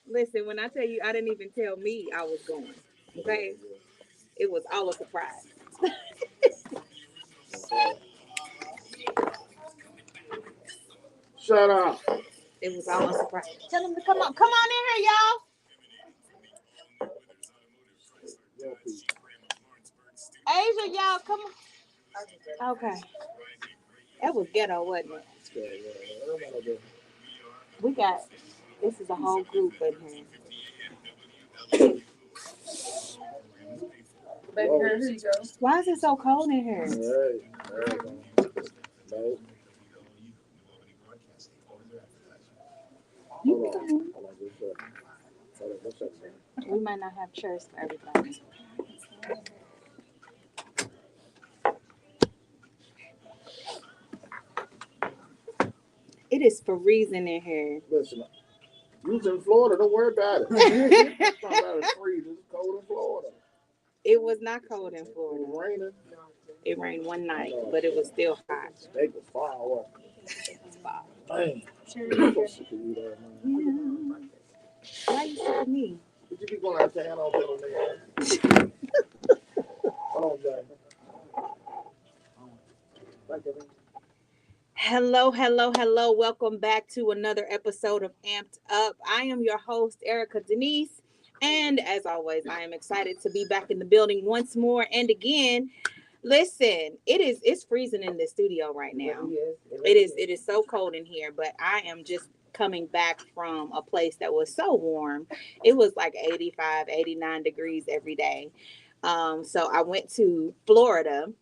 Listen, when I tell you, I didn't even tell me I was going. Okay, it was all a surprise. Shut up. It was all a surprise. Tell them to come on in here, y'all. Asia, y'all, come on. Okay, that was ghetto, wasn't it? We got this is a whole group in here. Baby girl, here you go. Why is it so cold in here? We might not have chairs for everybody. It is freezing in here. Listen, you was in Florida. Don't worry about it. It's not about it freezing. It's cold in Florida. It was not cold in It Florida. was raining. It rained one night, but it was still hot. They was far away. Man. Why you say me? Did you be going out town on that? Oh, Hello, hello, hello. Welcome back to another episode of Amped Up. I am your host, Erica Denise. And as always, I am excited to be back in the building once more and again. Listen, it's freezing in the studio right now. It is so cold in here, but I am just coming back from a place that was so warm. It was like 85, 89 degrees every day. So I went to Florida.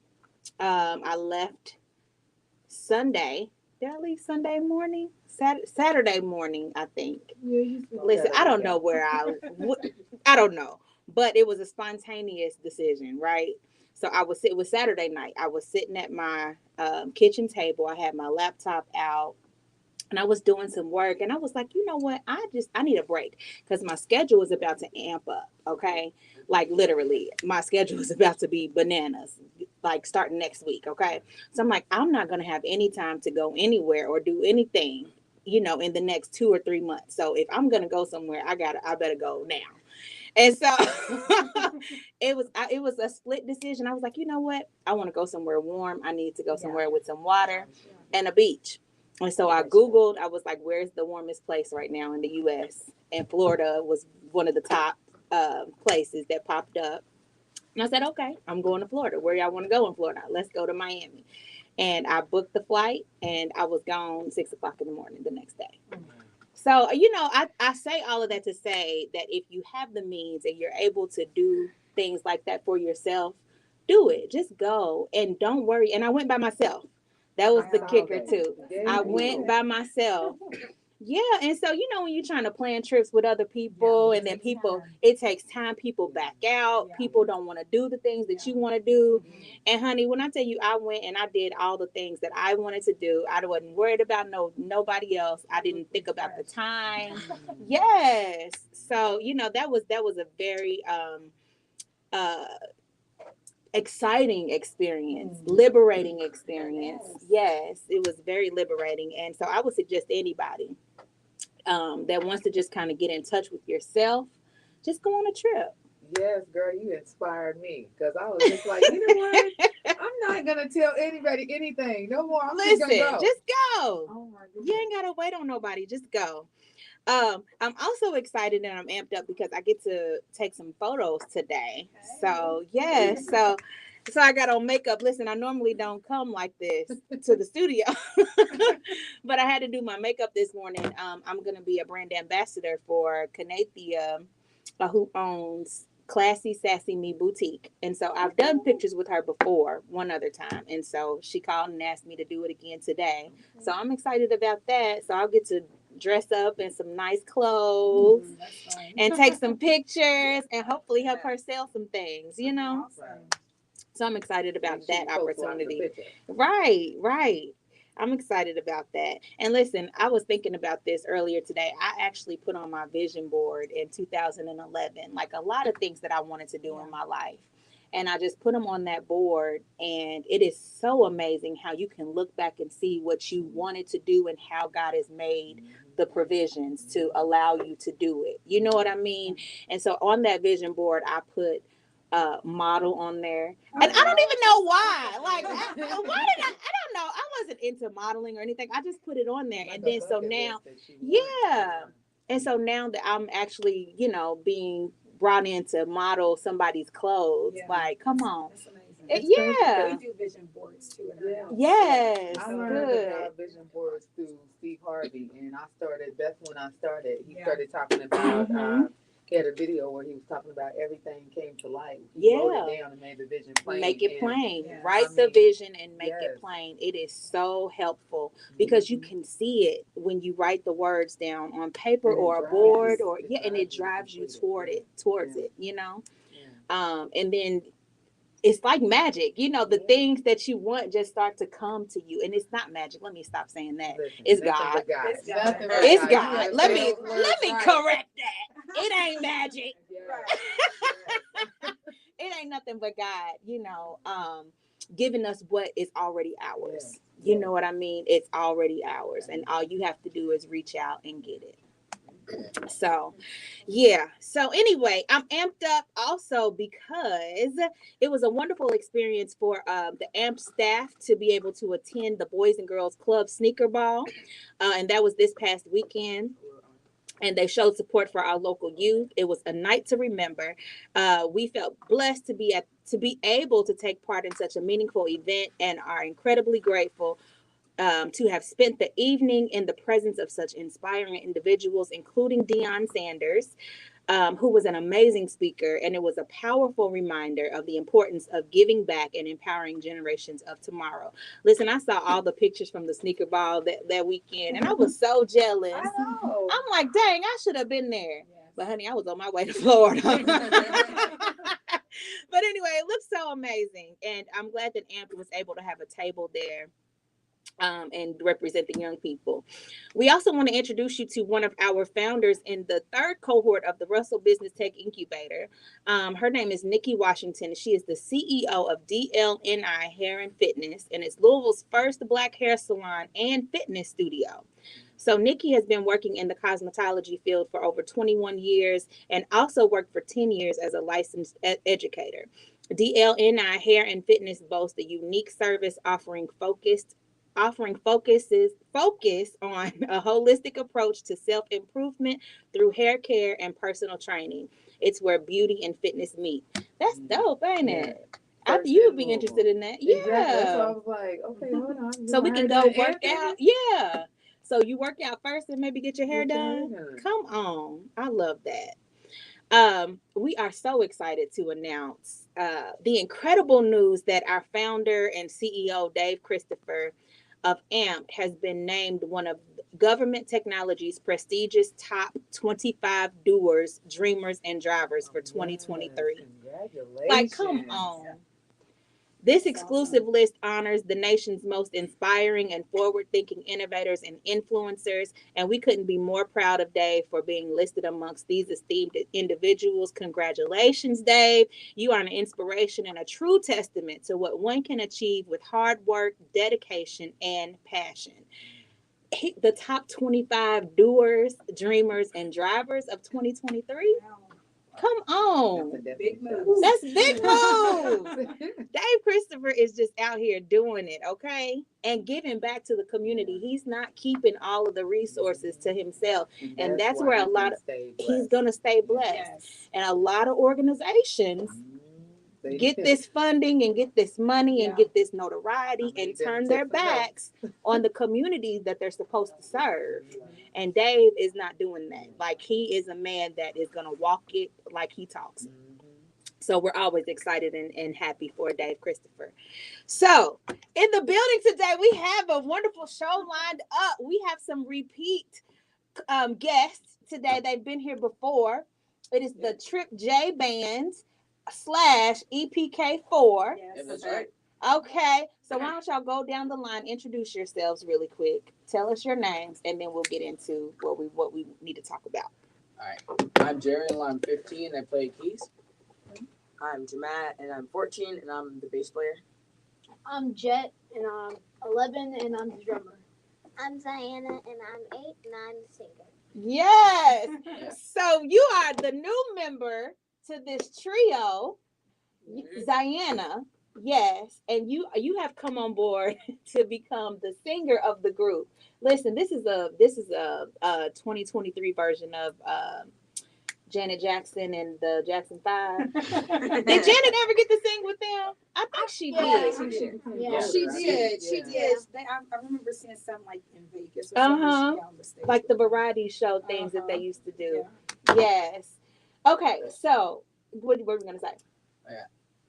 I left Sunday. Did I leave Sunday morning? Saturday morning, I think. Listen, I don't know I don't know, but it was a spontaneous decision, right? So it was Saturday night. I was sitting at my kitchen table. I had my laptop out and I was doing some work and I was like, you know what? I need a break because my schedule is about to amp up. Okay. Like literally my schedule is about to be bananas, like starting next week. Okay. So I'm like, I'm not going to have any time to go anywhere or do anything, in the next 2 or 3 months. So if I'm going to go somewhere, I better go now. And so it was a split decision. I was like, you know what? I want to go somewhere warm. I need to go somewhere with some water and a beach. And so I Googled, I was like, where's the warmest place right now in the US? And Florida was one of the top places that popped up. And I said, okay, I'm going to Florida. Where y'all want to go in Florida? Let's go to Miami. And I booked the flight and I was gone 6 o'clock in the morning the next day. So, I say all of that to say that if you have the means and you're able to do things like that for yourself, do it. Just go and don't worry. And I went by myself. That was the kicker, too. I went by myself. Yeah, and so when you're trying to plan trips with other people, and then it takes time. People back out. People don't want to do the things that you want to do. And honey, when I tell you, I went and I did all the things that I wanted to do. I wasn't worried about nobody else. I didn't think about the time. Yes, so that was a very uh exciting experience, liberating experience. Yes, it was very liberating, and so I would suggest anybody that wants to just kind of get in touch with yourself, just go on a trip. Yes, girl, you inspired me because I was just like, you know what? I'm not gonna tell anybody anything no more. I'm just gonna go. Just go. Oh my goodness. You ain't gotta wait on nobody. Just go. I'm also excited and I'm amped up because I get to take some photos today. So yeah, so I got on makeup. Listen, I normally don't come like this to the studio, but I had to do my makeup this morning. I'm gonna be a brand ambassador for Kanathia, who owns Classy Sassy Me Boutique. And so I've done pictures with her before one other time. And so she called and asked me to do it again today. So I'm excited about that. So I'll get to dress up in some nice clothes and take some pictures and hopefully help her sell some things. So I'm excited about that opportunity. Right, right. I'm excited about that. And listen, I was thinking about this earlier today. I actually put on my vision board in 2011, like a lot of things that I wanted to do in my life. and I just put them on that board. And it is so amazing how you can look back and see what you wanted to do and how God has made the provisions to allow you to do it. You know what I mean? And so on that vision board, I put model on there, and I don't even know why. Like, why did I don't know. I wasn't into modeling or anything. I just put it on there, and then so now, yeah. And so now that I'm actually, being brought in to model somebody's clothes, like, come on. That's amazing. Yeah. We do vision boards too in our house. Yes. I learned about vision boards through Steve Harvey, and that's when I started. He started talking about, he had a video where he was talking about everything came to life. He wrote it down and made the vision plain. Make it plain. Yeah. Write the vision and make it plain. It is so helpful because you can see it when you write the words down on paper or a board and it drives you towards it, and then it's like magic, the things that you want just start to come to you. And it's not magic. Let me stop saying that. It's God. It's God. Let me correct that. It ain't magic. It ain't nothing but God, giving us what is already ours. You know what I mean? It's already ours. And all you have to do is reach out and get it. So, yeah. So anyway, I'm amped up also because it was a wonderful experience for the AMP staff to be able to attend the Boys and Girls Club Sneaker Ball. And that was this past weekend. And they showed support for our local youth. It was a night to remember. We felt blessed to be able to take part in such a meaningful event and are incredibly grateful to have spent the evening in the presence of such inspiring individuals, including Deion Sanders, who was an amazing speaker. And it was a powerful reminder of the importance of giving back and empowering generations of tomorrow. Listen, I saw all the pictures from the sneaker ball that weekend, and I was so jealous. I know. I'm like, dang, I should have been there. Yes. But honey, I was on my way to Florida. But anyway, it looks so amazing. And I'm glad that AMP was able to have a table there and represent the young people. We also want to introduce you to one of our founders in the third cohort of the Russell Business Tech Incubator. Her name is Nikki Washington. She is the CEO of DLNI Hair and Fitness, and it's Louisville's first Black hair salon and fitness studio. So Nikki has been working in the cosmetology field for over 21 years and also worked for 10 years as a licensed educator. DLNI Hair and Fitness boasts a unique service offering focus on a holistic approach to self-improvement through hair care and personal training. It's where beauty and fitness meet. That's dope, ain't it? You would be interested in that. Yeah. Exactly. So I was like, okay, hold on. So we can go work out. Yeah. So you work out first and maybe get your hair done? Come on. I love that. We are so excited to announce the incredible news that our founder and CEO, Dave Christopher of AMP, has been named one of Government Technology's prestigious top 25 doers, dreamers, and drivers for 2023. Congratulations. Like, come on. This exclusive list honors the nation's most inspiring and forward-thinking innovators and influencers, and we couldn't be more proud of Dave for being listed amongst these esteemed individuals. Congratulations, Dave. You are an inspiration and a true testament to what one can achieve with hard work, dedication, and passion. The top 25 doers, dreamers, and drivers of 2023. Come on. That's big moves. That's big moves. Dave Christopher is just out here doing it, okay? And giving back to the community. He's not keeping all of the resources to himself. And that's where he's going to stay blessed. Yes. And a lot of organizations get this funding and get this money and get this notoriety and turn their backs on the communities that they're supposed to serve. And Dave is not doing that. Like, he is a man that is going to walk it like he talks. So we're always excited and happy for Dave Christopher. So in the building today, we have a wonderful show lined up. We have some repeat guests today. They've been here before. It is the Trip J Band / EPK4. Yes, that's right. Okay, so why don't y'all go down the line, introduce yourselves really quick, tell us your names, and then we'll get into what we need to talk about. All right, I'm Jerry, and I'm 15. I play keys. I'm Jamat, and I'm 14, and I'm the bass player. I'm Jet, and I'm 11, and I'm the drummer. I'm Diana, and I'm 8, and I'm the singer. Yes. Yeah. So you are the new member to this trio, Diana. Yes, and you have come on board to become the singer of the group. Listen, this is a 2023 version of Janet Jackson and the Jackson 5. Did Janet ever get to sing with them? I think she Yeah. did. Yeah. She did. She Yeah. did. I remember seeing something like in Vegas or Uh-huh. something. She got on the stage Like the with them. variety show things that they used to do. Yeah. Yes. Okay, so what were we gonna say?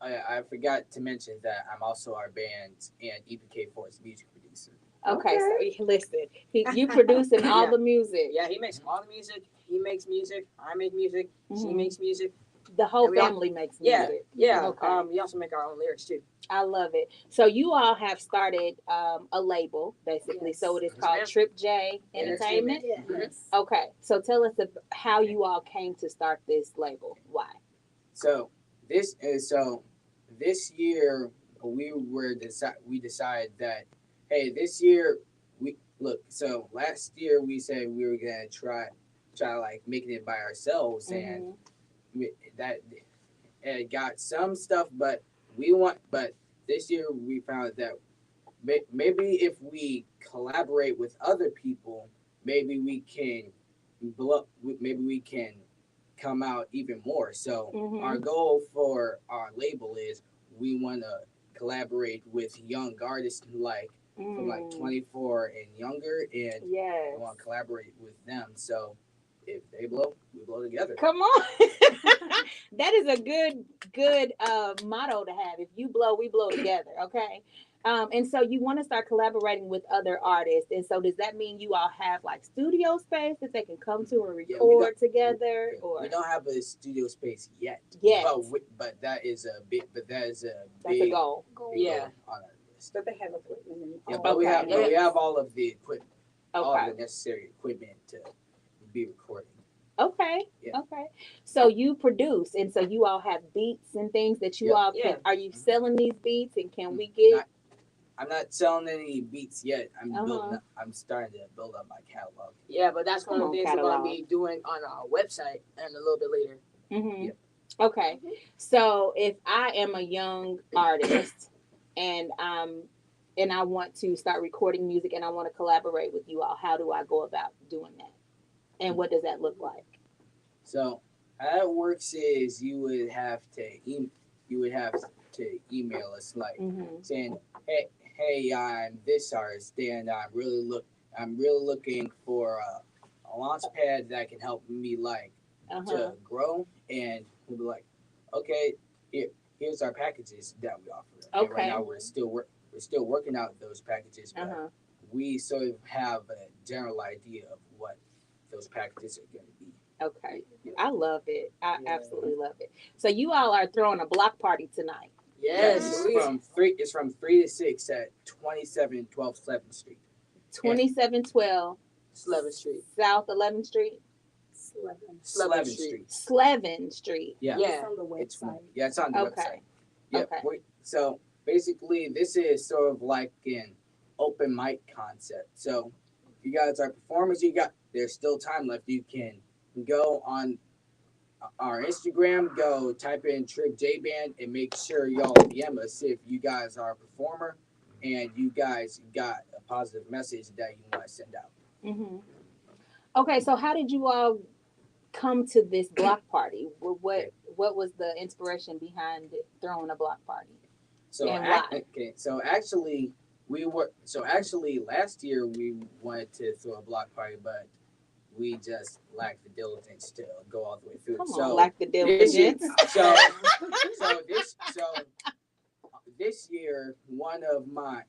I forgot to mention that I'm also our band and EPK4's music producer. Okay, so listen, you producing all Yeah. the music. Yeah, he makes all the music. He makes music. I make music. She Mhm. makes music. The whole And we all- family makes Yeah, music. yeah. Okay. We also make our own lyrics too. I love it. So you all have started a label, basically. Yes. So it is Yes, called ma'am. Trip J Entertainment. Yeah. Yes. Okay, so tell us how you all came to start this label. Why? So this year we decided that hey, this year so last year we said we were gonna try like making it by ourselves, and that it got some stuff, but this year we found that maybe if we collaborate with other people, maybe we can come out even more. So our goal for our label is we want to collaborate with young artists from like 24 and younger, and Yes. we want to collaborate with them. So if they blow, we blow together. Come on. That is a good motto to have. If you blow, we blow together. Okay. And so you want to start collaborating with other artists. And so does that mean you all have like studio space that they can come to and Yeah, record together? Or we don't have a studio space yet. Yet. But that is a big that's a big goal. big Yeah. goal on our list. But they have equipment and Yeah, all but we that. have all of the equipment, all Okay. of the necessary equipment to be recording. Okay. Yeah. Okay. So you produce, and so you all have beats and things that you Yep. all can. Yeah. Are you selling these beats, and can we get? I'm not selling any beats yet. I'm Uh-huh. I'm starting to build up my catalog. Yeah, but that's one Come of the on, things we're going to catalog. be doing on our website and a little bit later. Mm-hmm. Yep. Okay. So if I am a young artist and I want to start recording music and I want to collaborate with you all, how do I go about doing that? And what does that look like? So how it works is you would have to email us like Mm-hmm. saying, hey, I'm this artist, and I'm really looking for a launch pad that can help me Uh-huh. to grow, and we'll be like, okay, here's our packages that we offer. And Okay. right now we're still working out those packages, but Uh-huh. we sort of have a general idea of what those packages are going to be. Okay. I love it. I Yeah. absolutely love it. So you all are throwing a block party tonight. Yes. It's from 3 to 6 at 2712 7th Street. 2712 11th Street. South 11th Street, Slevin. 11th Street. Street. Slevin Street. Yeah. Yeah. It's on the It's website. it's on the Okay. website. Yeah. Okay. So basically, this is sort of like an open mic concept. So if you guys are performers, there's still time left. You can go on our Instagram, go type in Trip J Band, and make sure y'all DM us if you guys are a performer and you guys got a positive message that you want to send out. Mm-hmm. Okay, so how did you all come to this block party? What was the inspiration behind throwing a block party? So And why? actually last year we wanted to throw a block party, but we just lacked the diligence to go all the way through. Come so on, like the this year, diligence. this year, one of my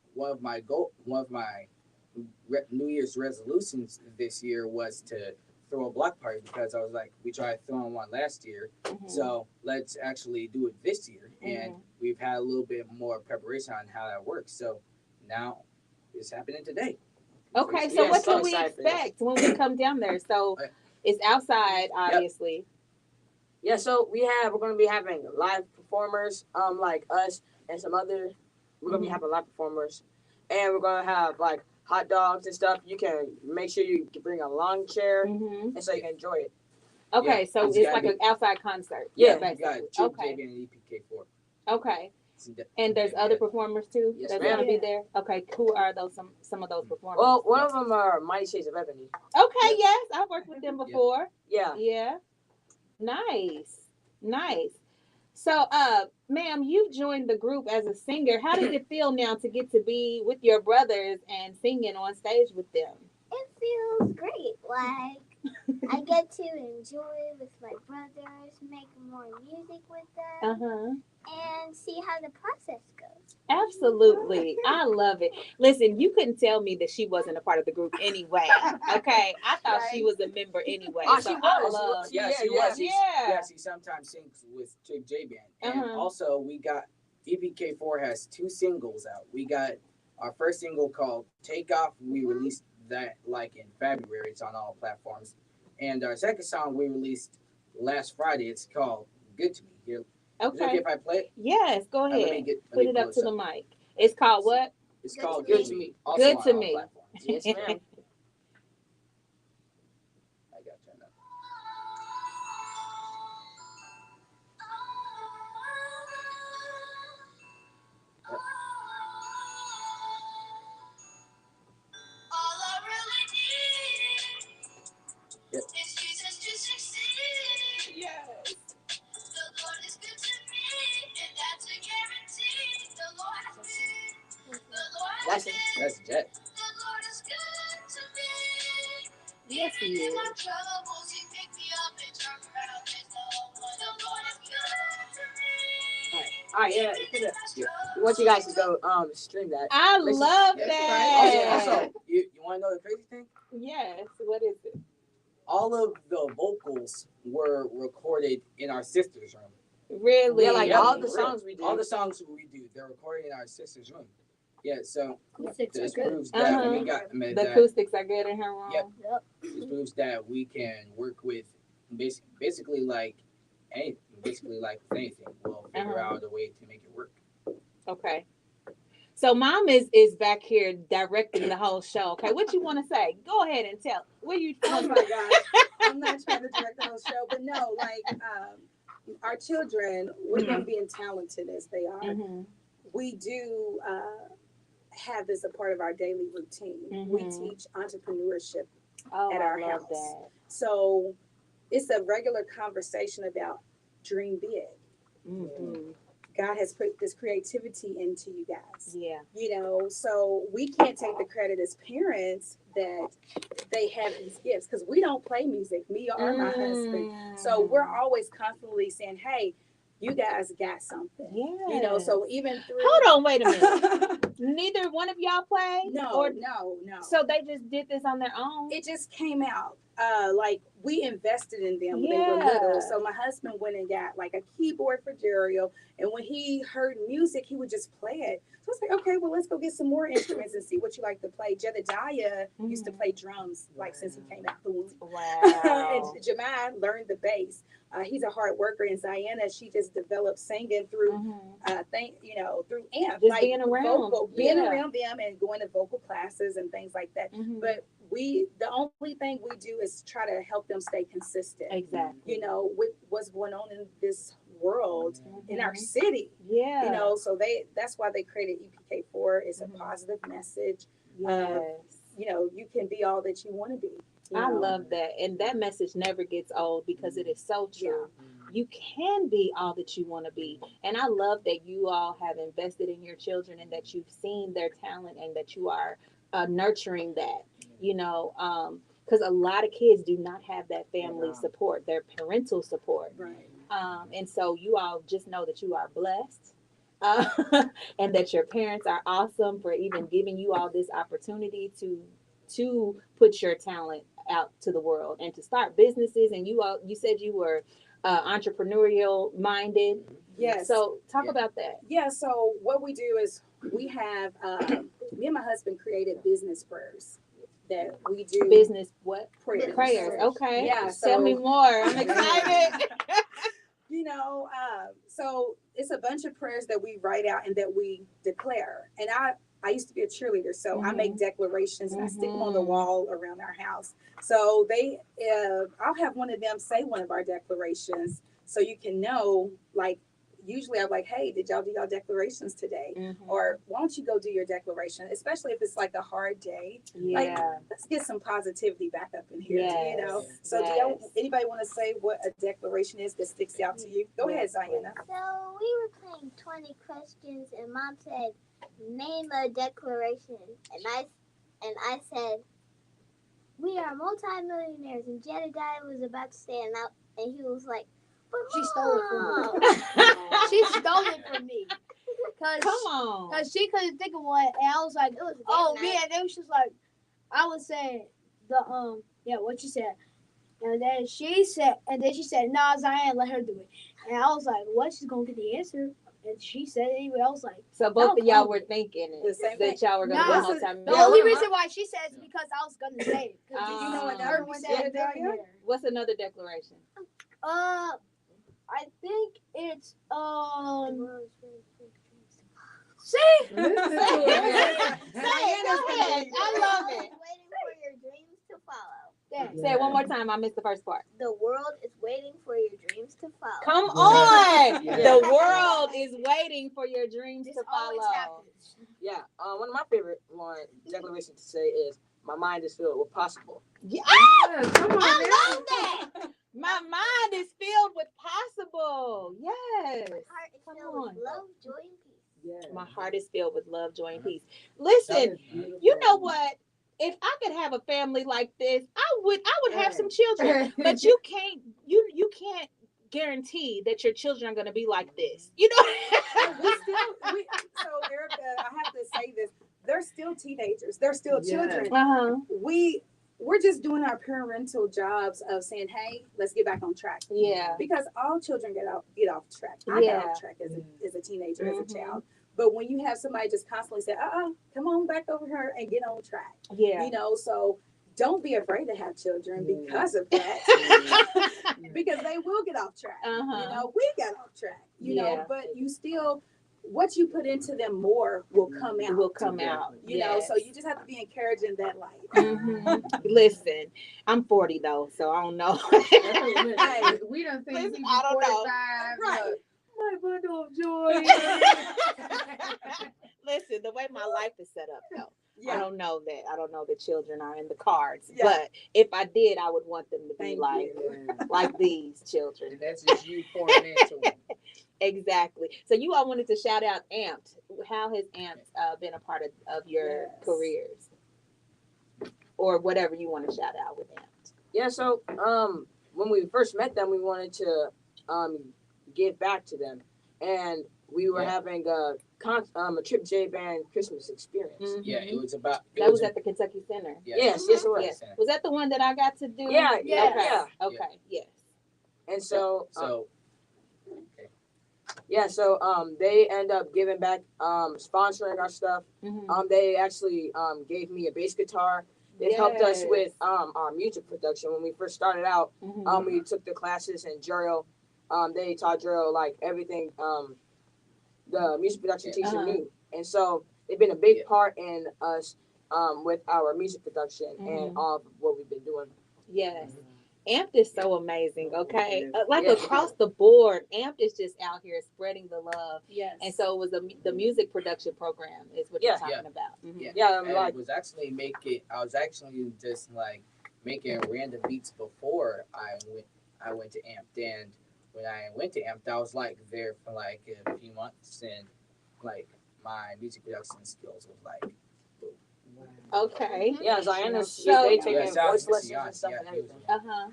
New Year's resolutions this year was to throw a block party, because I was like, we tried throwing one last year, Mhm. so let's actually do it this year. And we've had a little bit more preparation on how that works. So now it's happening today. Okay, so Yeah, what so can we excited for this. expect when we come down there? So it's outside, obviously. Yeah, so we're gonna be having live performers, like us and some other. We're gonna be having live performers, and we're gonna have like hot dogs and stuff. You can make sure you can bring a lawn chair, and so you can enjoy it. Okay, Yeah, so it's it's gotta like be- an outside concert. Yeah, You got basically. Chip, Okay. JB, and EPK4. Okay. It's de- And there's yeah, other yeah. performers too Yes, that's ma'am. gonna be there. Okay, who are those? Some of those performers. Well, one of them are Mighty Shades of Ebony. Okay, Yep. yes, I've worked with them before. Yeah. Yeah. Nice. So, ma'am, you've joined the group as a singer. How does it feel now to get to be with your brothers and singing on stage with them? It feels great. Like I get to enjoy with my brothers, make more music with them, and see how the process goes. Absolutely. I love it. Listen, you couldn't tell me that she wasn't a part of the group anyway. Okay. I thought she was a member anyway. Oh, so she I was. love Yeah, Yeah, she yeah. was. Yeah. She sometimes sings with Chip J Band. And Uh-huh. also, we got EPK4 has 2 singles out. We got our first single called Take Off. We released that like in February. It's on all platforms. And our second song we released last Friday. It's called Good to Me. Here, is it okay Okay. if I play it? Yes, go Let me ahead. let Put me it pull up this to the mic. It's called what? It's Good called to Good Me. to Me. Also Good on to all Me. platforms. Yes, ma'am. I got you. All I really need Yep. is Jesus to succeed. Yes. The Lord is good to me, and that's a guarantee. The Lord is good. The Lord is That's good. That's Jet. The Lord is good to me. Yes, he Even in is. my troubles, He picked me up and turned around. There's no one. The Lord is good to me. All right, yeah. Even in my Yeah. We want you guys to go stream that. I Listen. love Yes. that. Also, you want to know the crazy thing? Yes. What is it? All of the vocals were recorded in our sister's room. Really? Yeah, like Yeah, all the for real. songs we do. All the songs we do, they're recorded in our sister's room. Yeah, so Acoustics are this good. proves that Uh-huh. we got The that acoustics are good in her room. Yep. this proves that we can work with basically like anything. Basically like with anything, we'll figure Uh-huh. out a way to make it work. Okay. So mom is back here directing the whole show. Okay, what you want to say? Go ahead and tell. What you Oh want my gosh. I'm not trying to direct the whole show, but no, like our children, with them being talented as they are, Mm-hmm. we do have this a part of our daily routine. We Mhm. teach entrepreneurship. Oh, At I our love house. that. So it's a regular conversation about dream big. Mm-hmm. God has put this creativity into you guys. Yeah. You know, so we can't take the credit as parents that they have these gifts because we don't play music, me or my husband. So we're always constantly saying, hey, you guys got something. Yeah. You know, so even through. Hold on, wait a minute. Neither one of y'all play? no, Or no. so they just did this on their own? It just came out. Like we invested in them when they were Yeah. little. So my husband went and got like a keyboard for Jeriel, and when he heard music, he would just play it. So I was like, okay, well, let's go get some more instruments and see what you like to play. Jedediah used to play drums like since he came out the womb. Wow. And Jemai learned the bass. He's a hard worker, and Ziana, she just developed singing through Mhm. through AMP, Just being around. being Yeah. around them and going to vocal classes and things like that. Mhm. But the only thing we do is try to help them stay consistent. Exactly. You know, with what's going on in this world, in our city. Yeah. You know, so that's why they created EPK4. It's a Mhm. positive message. Yes. You know, you can be all that you want to be. you I know? love that. And that message never gets old because it is so true. You can be all that you want to be. And I love that you all have invested in your children and that you've seen their talent and that you are nurturing that, you know, because a lot of kids do not have that family support, their parental support. Right. And so you all just know that you are blessed. And that your parents are awesome for even giving you all this opportunity to put your talent out to the world and to start businesses. And you said you were entrepreneurial minded. Yes. So talk Yeah. about that. Yeah, so what we do is we have me and my husband created business prayers that we do Business what? prayers. Prayers. Okay. Yeah, Tell me so- more. I'm excited. so it's a bunch of prayers that we write out and that we declare. And I used to be a cheerleader, so I make declarations and I stick them on the wall around our house. So I'll have one of them say one of our declarations, so you can know, like, usually I'm like, hey, did y'all do y'all declarations today? Or why don't you go do your declaration? Especially if it's like a hard day. Yeah. Like, let's get some positivity back up in here, Yes. you know? So anybody want to say what a declaration is that sticks out to you? Go ahead, Ziona. So we were playing 20 questions, and Mom said, name a declaration. And I said, we are multimillionaires. And Jedediah was about to say it out, and he was like, but She stole it from Mom. me. She stole it from me. Come on. Cause she couldn't think of one, and I was like, It was oh very yeah. nice. And then she was like, I was saying what you said, and then she said, nah, Zion, let her do it. And I was like, what? She's gonna get the answer, and she said it anyway. I was like, So both of y'all were thinking The same that y'all were gonna Nah. go multi-million. the only reason why she said it is because I was gonna say it. 'Cause You know heard another me one, say it Jedediah? earlier. What's another declaration? I think it's See? Listen to it. Say it, go ahead. I love it. Waiting for your dreams to follow. Yeah. Say it one more time. I missed the first part. The world is waiting for your dreams to follow. Come on. Yeah. The world is waiting for your dreams This to always follow. happens. Yeah. One of my favorite declarations to say is, "My mind is filled with possible." Yeah. Yes, come on I now. love that. My mind is filled with possible. Yes. My heart is Come filled with on. love, joy, and peace. Yes. My heart is filled with love, joy, and peace. That Listen, is beautiful. you know what? If I could have a family like this, I would have some children. But you can't guarantee that your children are going to be like this. You know? So Erica, I have to say this. They're still teenagers. They're still Yes. children. Uh-huh. We're just doing our parental jobs of saying, hey, let's get back on track. Yeah. Because all children get off track. I Yeah. got off track as a teenager, as a Mhm. child. But when you have somebody just constantly say, come on back over here and get on track. Yeah. You know, so don't be afraid to have children because of that. Because they will get off track. Uh-huh. You know, we got off track, you Yeah. know, but you still, what you put into them more will come out. It will come out. You know, so you just have to be encouraged in that light. Mhm. Listen, I'm 40 though, so I don't know. Hey, we done seen Listen, people I don't know. 45. Right. My bundle of joy. Listen, the way my life is set up though. I Yeah. don't know that children are in the cards. Yeah. But if I did, I would want them to be Thank like you. like these children. And that's just you pouring into them. Exactly. So you all wanted to shout out Amped. How has Amped been a part of your Yes. careers? Or whatever you want to shout out with Amped. Yeah. So when we first met them, we wanted to give back to them, and we were having a Trip J Band Christmas experience. Yeah, it was about. That was at the Kentucky Center. Yes, it was. Yes. Was that the one that I got to do? Yeah, yeah, Okay. yeah. Okay. Yes. And so, So they end up giving back, sponsoring our stuff. Mhm. They actually gave me a bass guitar. It helped us with our music production when we first started out. Mhm. We took the classes, and Jeriel, they taught Jeriel like everything the music production teacher knew, and so they've been a big part in us with our music production and all of what we've been doing. Yes. Amped is so amazing, okay? Like Yeah. across the board, Amped is just out here spreading the love. Yes. And so it was the music production program is what Yeah. you're talking about. Mhm. Yeah. Yeah, and like I was actually just like making random beats before I went to Amped, and when I went to Amped, I was like there for like a few months, and like my music production skills was like. Okay. yeah, Zion is So- they taking Yeah, shout out voice to lessons Sion. and stuff Yeah, and he was everything. Uh-huh.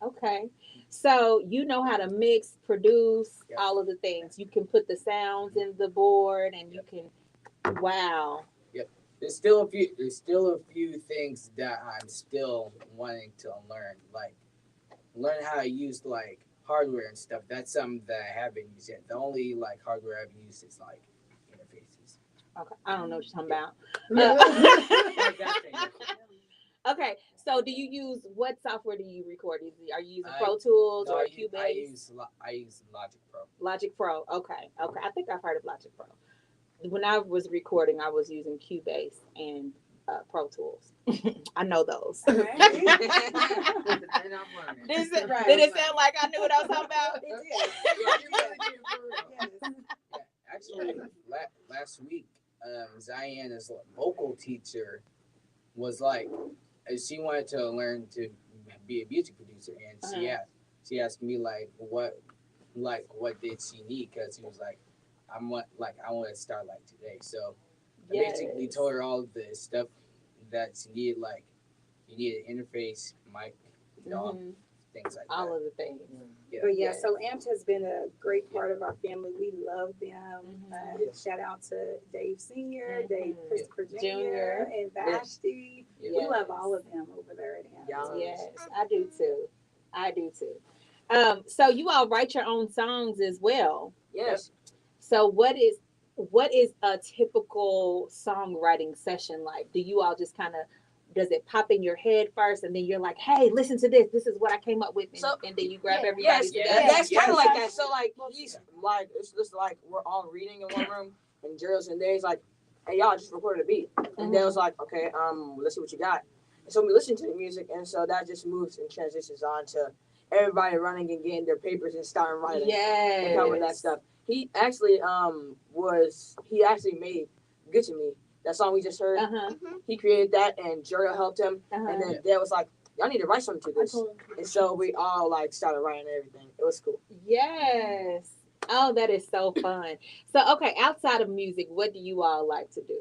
Okay. So you know how to mix, produce, Yep. all of the things. You can put the sounds in the board and you can wow. There's still a few things that I'm still wanting to learn, like learn how to use like hardware and stuff. That's something that I haven't used yet. The only like hardware I've used is like interfaces. Okay. I don't know what you're talking about. Like that thing. Okay, So do you use, what software do you record? Are you using I- Pro Tools No, or I Cubase? use Logic Pro. Logic Pro. Okay. I think I've heard of Logic Pro. When I was recording, I was using Cubase and Pro Tools. I know those. And I'm running. Did it, Right. did it sound like I knew what I was talking about? It did. Yeah, you really did, for real. Yes. Yeah, actually, last week, Ziana's vocal teacher was like, she wanted to learn to be a music producer, and she asked me like what did she need, because she was like, I want to start like today. So I basically told her all the stuff that she needed, like you need an interface, mic, things like All that. of the things. Yeah. But yeah, so Amped has been a great part of our family. We love them. Yes. Shout out to Dave Sr., Dave Mhm. Christopher Jr., Junior. and Vashti. Yeah. We love all of them over there at Amped. Yeah. Yes, I do too. I do too. So you all write your own songs as well. Yes. So what is a typical songwriting session like? Do you all just kind of, does it pop in your head first, and then you're like, "Hey, listen to this. This is what I came up with," and then you grab everybody Yes, together? that's kind of like that. So like he's like, it's just like we're all reading in one room, and Gerald's in there. He's like, "Hey, y'all just recorded a beat," and then was like, "Okay, let's see what you got." And so we listen to the music, and so that just moves and transitions on to everybody running and getting their papers and starting writing. Yes. And covering that stuff. He actually made "Good to Me," that song we just heard. He created that, and Jeriel helped him. And then Dad was like, "Y'all need to write something to I this." told him. And so we all like started writing everything. It was cool. Yes. Oh, that is so fun. So, okay, outside of music, what do you all like to do?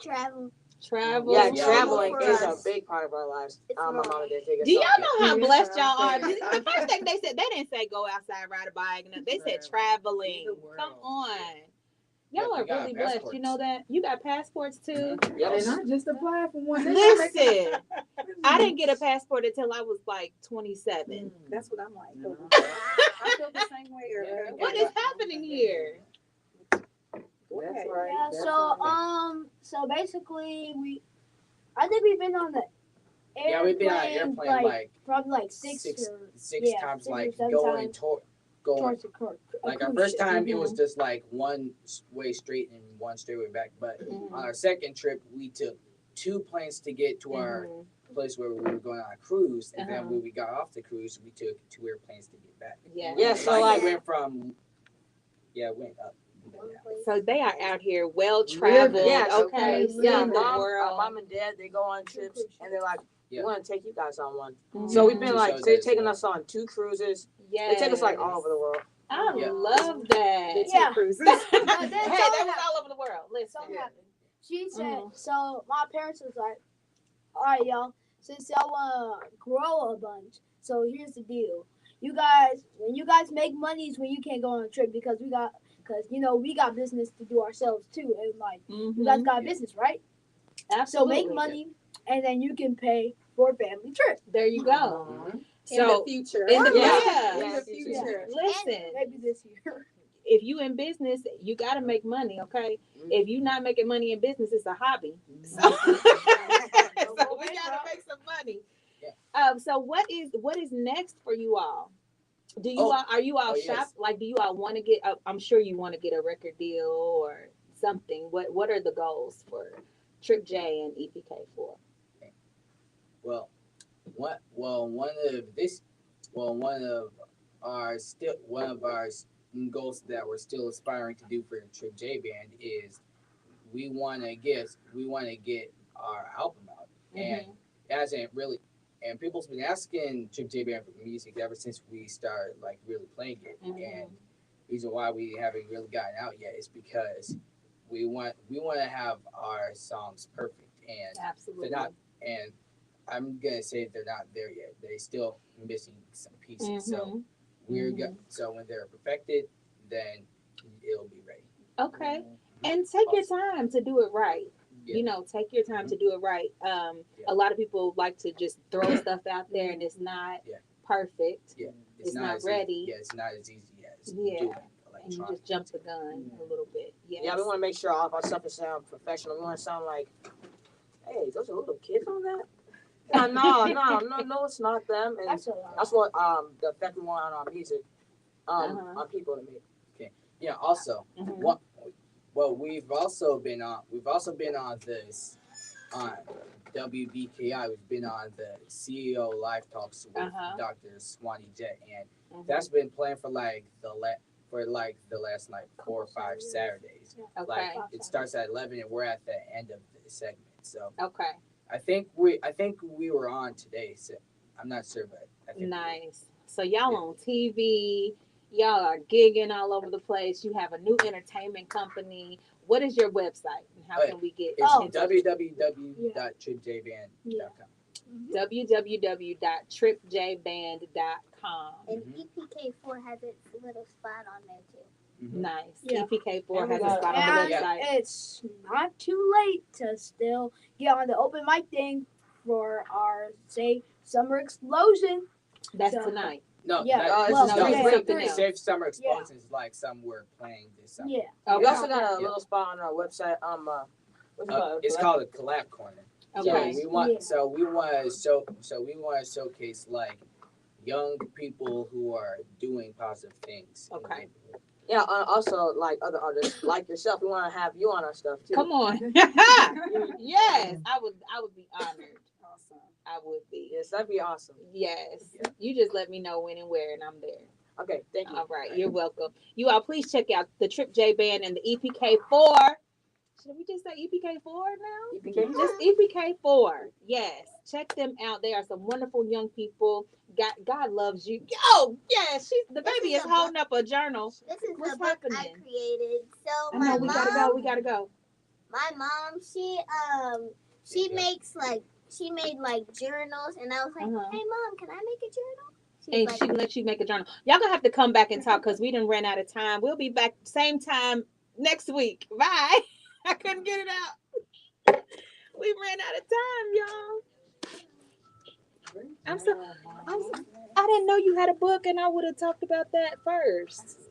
Travel. Travel. Yeah, Yeah, traveling for is us. a big part of our lives. It's My mom fun. and dad take us. Do y'all out. know how Yeah. blessed y'all are? The first thing they said, they didn't say go outside, ride a bike. No, they said traveling. See the world. Come on. Yeah, Y'all we are got really blessed. You passports. know that? You got passports too? Yes. And I just applied for one. Listen, I didn't get a passport until I was like 27. That's what I'm like. No. I feel the same way, Erica. What is happening here? Go That's ahead. right. Yeah, That's so right. so basically I think we've been on the airplane, Yeah, we've been on an airplane like probably like six six or times, six or like seven going times going. towards the Like our cruise first ship. time, it was just like one way straight and one straight way back. But on our second trip, we took 2 planes to get to our place where we were going on a cruise, and then when we got off the cruise, we took 2 airplanes to get back. Yeah. Yeah, so Like like it went from went up. and then down. So they are out here well traveled. Yeah, Okay. Yeah, Seeing the our world. mom and dad, they go on trips, and they're like, "We Yeah. want to take you guys on one." Mhm. So we've been To like, show they're that taking it's us on 2 cruises. Yes. They take us like all over the world. I Yeah. love that. The two Yeah. cruises. Hey, then that was all over the world. Listen. Something happened. She said, Mhm. so my parents was like, all right, y'all, since y'all want to grow a bunch, so here's the deal. You guys, when you guys make money is when you can't go on a trip because we got business to do ourselves too. And like, you guys got a business, right? So Absolutely. make money and then you can pay for a family trip. There you go. Mhm. In the So future. in the Yeah. In the Yeah. future. listen, Maybe this year. if you in business, you got to make money, okay? If you not making money in business, it's a hobby. So, so we got to make some money. So what is next for you all? Do you all, are you all yes. shop, like, do you all want to get, I'm sure you want to get a record deal or something. What are the goals for Trick J and EPK4? Well, one of our goals that we're still aspiring to do for Trick J Band is we want to get our album out, and it hasn't really. And people's been asking Trick J Band for music ever since we started like really playing it. And the reason why we haven't really gotten out yet is because we want to have our songs perfect, and Absolutely. they're not. And I'm gonna say they're not there yet. They still missing some pieces. So so when they're perfected, then it'll be ready. Okay. And take your time to do it right. Yeah. You know, take your time to do it right. A lot of people like to just throw stuff out there and it's not perfect. Yeah, It's not as easy- ready. Yeah, it's not as easy as Yeah. doing And you electronic. just jump the gun a little bit. Yes. Yeah, we want to make sure all of our stuff is sound professional. We want to sound like, hey, those are little kids on that. No, it's not them. And That's a lot. that's what the effect we want on our music, Uh-huh. on people to make. Yeah. Also, Mhm. what? Well, we've also been on this on WBKI. We've been on the CEO Live Talks with Uh-huh. Dr. Swanee Jet, and Mhm. that's been playing for the last like 4 or 5 Saturdays. Okay. Like it starts at 11 and we're at the end of the segment. So Okay. I think we were on today. So I'm not sure, but I think we were. Nice. So y'all on TV, y'all are gigging all over the place. You have a new entertainment company. What is your website and how can we get It's in touch with you? www.tripjband.com. www.tripjband.com. And EPK4 has its little spot on there too. Nice. Yeah. EPK4 And we has a got- spot on And the website. it's not too late to still get on the open mic thing for our summer explosion. That's So- tonight. No, Yeah, that, well, no, yeah, something yeah. Safe Summer Explosions is like some we're playing this summer. Yeah. Okay. We also got a Yeah. little spot on our website. What's it called? It's called a collab corner. Okay. So we want Yeah. we want to showcase like young people who are doing positive things. in the Okay. neighborhood. Yeah. Also, like other artists like yourself, we want to have you on our stuff too. Come on. Yes, I would be honored. Awesome. I would be. Yes, that'd be awesome. Yes. You just let me know when and where and I'm there. Okay, thank you. All right, you're welcome. You all please check out the Trip J Band and the EPK4. Should we just say EPK4 now? EPK4? Just EPK4. Yes. Check them out. They are some wonderful young people. God loves you. Yo, yes, the This baby is is a holding up a journal. This is What's the book I happening? created. So I my know we gotta go. mom, We gotta go. my mom, she Yeah. makes she made like journals, and I was like, Uh-huh. hey mom, can I make a journal? She's And like, she can let you make a journal. Y'all gonna have to come back and talk because we done ran out of time. We'll be back same time next week. Bye. I couldn't get it out. We ran out of time, y'all. I didn't know you had a book and I would have talked about that first.